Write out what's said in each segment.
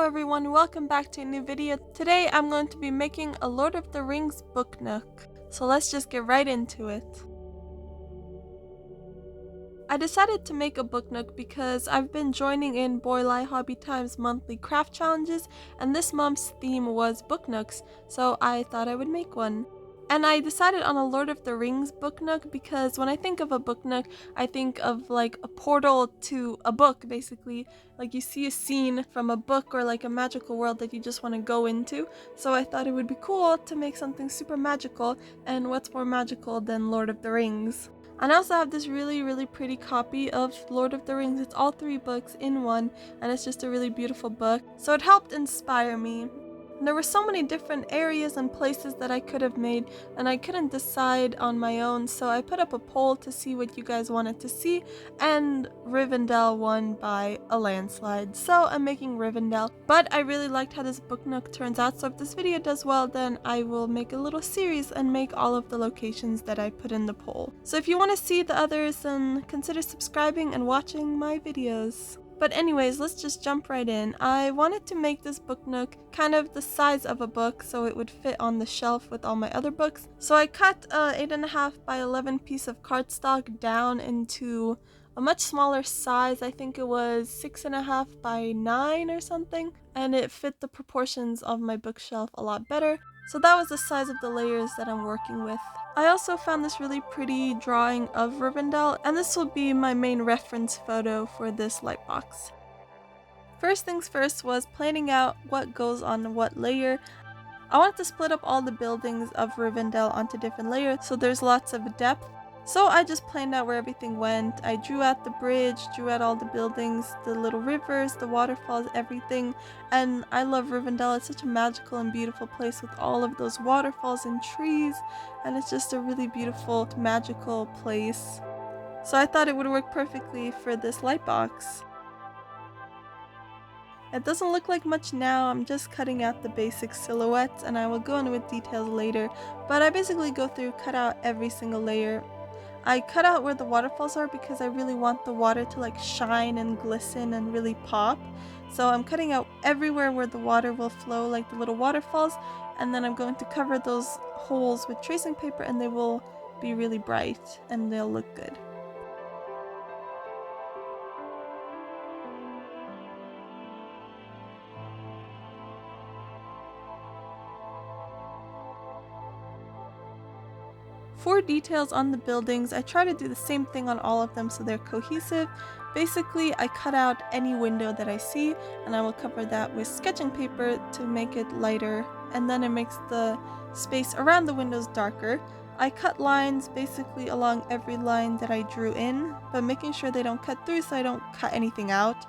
everyone, welcome back to a new video. Today I'm going to be making a Lord of the Rings book nook. So let's just get right into it. I decided to make a book nook because I've been joining in Boylai Hobby Time's monthly craft challenges, and this month's theme was book nooks, so I thought I would make one. And I decided on a Lord of the Rings book nook because when I think of a book nook, I think of like a portal to a book, basically. Like you see a scene from a book or like a magical world that you just want to go into. So I thought it would be cool to make something super magical, and what's more magical than Lord of the Rings? And I also have this really pretty copy of Lord of the Rings. It's all 3 books in one, and it's just a really beautiful book. So it helped inspire me. There were so many different areas and places that I could have made, and I couldn't decide on my own, so I put up a poll to see what you guys wanted to see, and Rivendell won by a landslide. So I'm making Rivendell, but I really liked how this book nook turns out, so if this video does well, then I will make a little series and make all of the locations that I put in the poll. So if you want to see the others, then consider subscribing and watching my videos. But anyways, let's just jump right in. I wanted to make this book nook kind of the size of a book so it would fit on the shelf with all my other books. So I cut a 8.5 by 11 piece of cardstock down into a much smaller size. I think it was 6.5 by 9 or something, and it fit the proportions of my bookshelf a lot better. So that was the size of the layers that I'm working with. I also found this really pretty drawing of Rivendell, and this will be my main reference photo for this lightbox. First things first was planning out what goes on what layer. I wanted to split up all the buildings of Rivendell onto different layers so there's lots of depth. So I just planned out where everything went. I drew out the bridge, drew out all the buildings, the little rivers, the waterfalls, everything. And I love Rivendell. It's such a magical and beautiful place with all of those waterfalls and trees. And it's just a really beautiful, magical place. So I thought it would work perfectly for this lightbox. It doesn't look like much now, I'm just cutting out the basic silhouettes and I will go in with details later, but I basically go through, cut out every single layer. I cut out where the waterfalls are because I really want the water to like shine and glisten and really pop. So I'm cutting out everywhere where the water will flow, like the little waterfalls, and then I'm going to cover those holes with tracing paper and they will be really bright and they'll look good. For details on the buildings, I try to do the same thing on all of them so they're cohesive. Basically, I cut out any window that I see and I will cover that with sketching paper to make it lighter, and then it makes the space around the windows darker. I cut lines basically along every line that I drew in, but making sure they don't cut through so I don't cut anything out.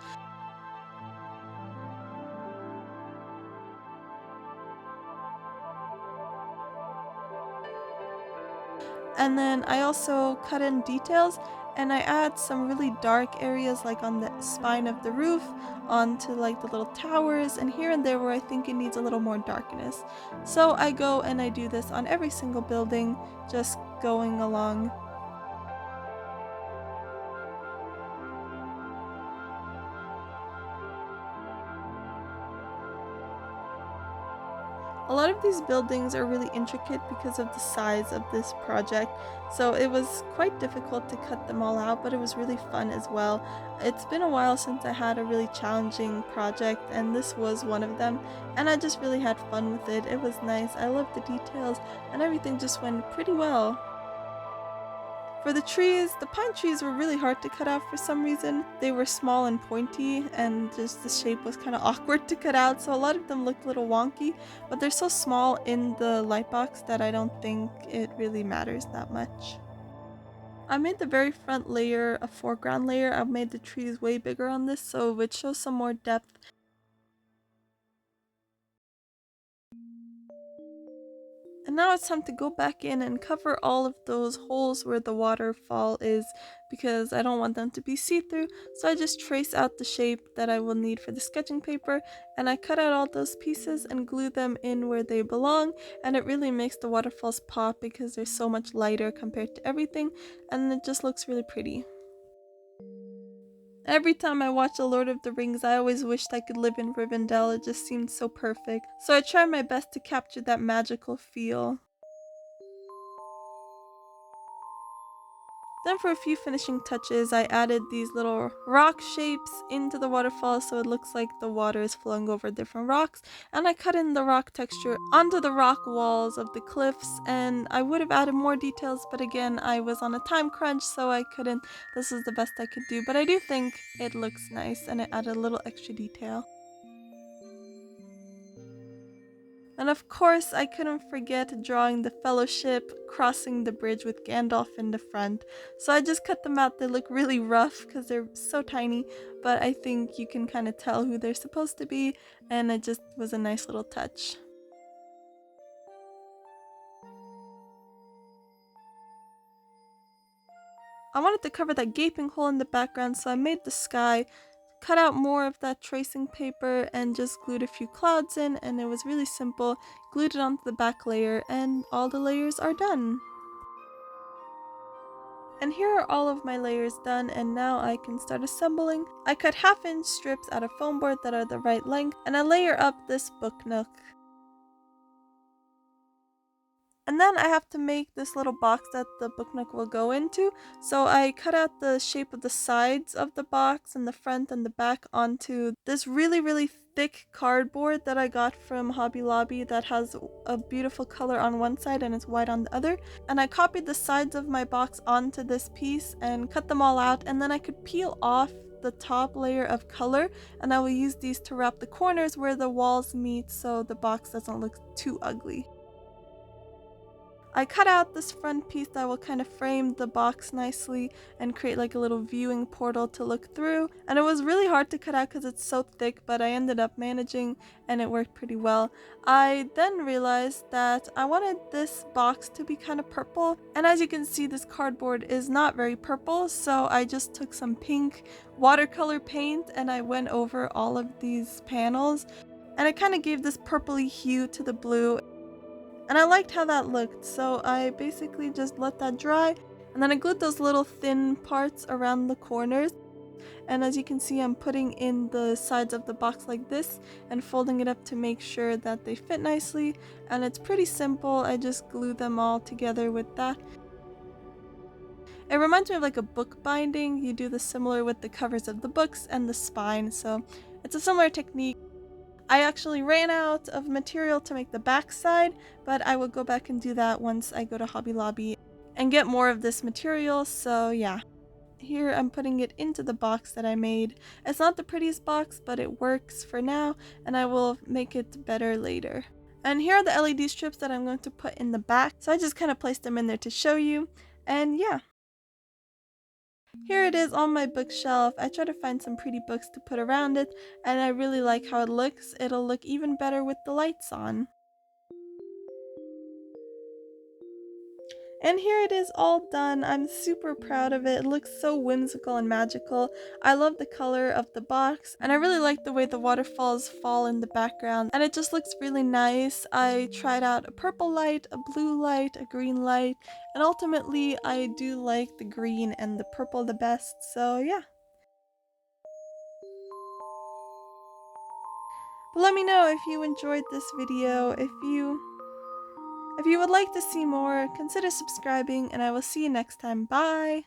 And then I also cut in details and I add some really dark areas like on the spine of the roof, onto like the little towers, and here and there where I think it needs a little more darkness. So I go and I do this on every single building, just going along. A lot of these buildings are really intricate because of the size of this project, so it was quite difficult to cut them all out, but it was really fun as well. It's been a while since I had a really challenging project, and this was one of them, and I just really had fun with it. It was nice, I loved the details, and everything just went pretty well. For the trees, the pine trees were really hard to cut out for some reason. They were small and pointy and just the shape was kind of awkward to cut out, so a lot of them looked a little wonky, but they're so small in the lightbox that I don't think it really matters that much. I made the very front layer a foreground layer. I've made the trees way bigger on this so it shows some more depth. And now it's time to go back in and cover all of those holes where the waterfall is because I don't want them to be see-through, so I just trace out the shape that I will need for the sketching paper and I cut out all those pieces and glue them in where they belong, and it really makes the waterfalls pop because they're so much lighter compared to everything and it just looks really pretty. Every time I watch The Lord of the Rings, I always wished I could live in Rivendell. It just seemed so perfect. So I tried my best to capture that magical feel. Then for a few finishing touches, I added these little rock shapes into the waterfall so it looks like the water is flowing over different rocks. And I cut in the rock texture onto the rock walls of the cliffs, and I would have added more details, but again, I was on a time crunch, so I couldn't. This is the best I could do, but I do think it looks nice and it added a little extra detail. And of course, I couldn't forget drawing the Fellowship crossing the bridge with Gandalf in the front. So I just cut them out. They look really rough because they're so tiny, but I think you can kind of tell who they're supposed to be, and it just was a nice little touch. I wanted to cover that gaping hole in the background, so I made the sky, cut out more of that tracing paper, and just glued a few clouds in, and it was really simple. Glued it onto the back layer, and all the layers are done. And here are all of my layers done, and now I can start assembling. I cut 1/2-inch strips out of foam board that are the right length, and I layer up this book nook. And then I have to make this little box that the book nook will go into. So I cut out the shape of the sides of the box and the front and the back onto this really thick cardboard that I got from Hobby Lobby that has a beautiful color on one side and it's white on the other. And I copied the sides of my box onto this piece and cut them all out, and then I could peel off the top layer of color, and I will use these to wrap the corners where the walls meet so the box doesn't look too ugly. I cut out this front piece that will kind of frame the box nicely and create like a little viewing portal to look through. And it was really hard to cut out because it's so thick, but I ended up managing and it worked pretty well. I then realized that I wanted this box to be kind of purple. And as you can see, this cardboard is not very purple. So I just took some pink watercolor paint and I went over all of these panels. And it kind of gave this purpley hue to the blue. And I liked how that looked, so I basically just let that dry, and then I glued those little thin parts around the corners. And as you can see, I'm putting in the sides of the box like this and folding it up to make sure that they fit nicely. And it's pretty simple, I just glue them all together with that. It reminds me of like a book binding. You do the similar with the covers of the books and the spine, so it's a similar technique. I actually ran out of material to make the back side, but I will go back and do that once I go to Hobby Lobby and get more of this material, so yeah. Here I'm putting it into the box that I made. It's not the prettiest box, but it works for now, and I will make it better later. And here are the LED strips that I'm going to put in the back, so I just kind of placed them in there to show you, and yeah. Here it is on my bookshelf. I try to find some pretty books to put around it, and I really like how it looks. It'll look even better with the lights on. And here it is all done. I'm super proud of it. It looks so whimsical and magical. I love the color of the box, and I really like the way the waterfalls fall in the background, and it just looks really nice. I tried out a purple light, a blue light, a green light, and ultimately I do like the green and the purple the best, so yeah. But let me know if you enjoyed this video. If you would like to see more, consider subscribing, and I will see you next time. Bye!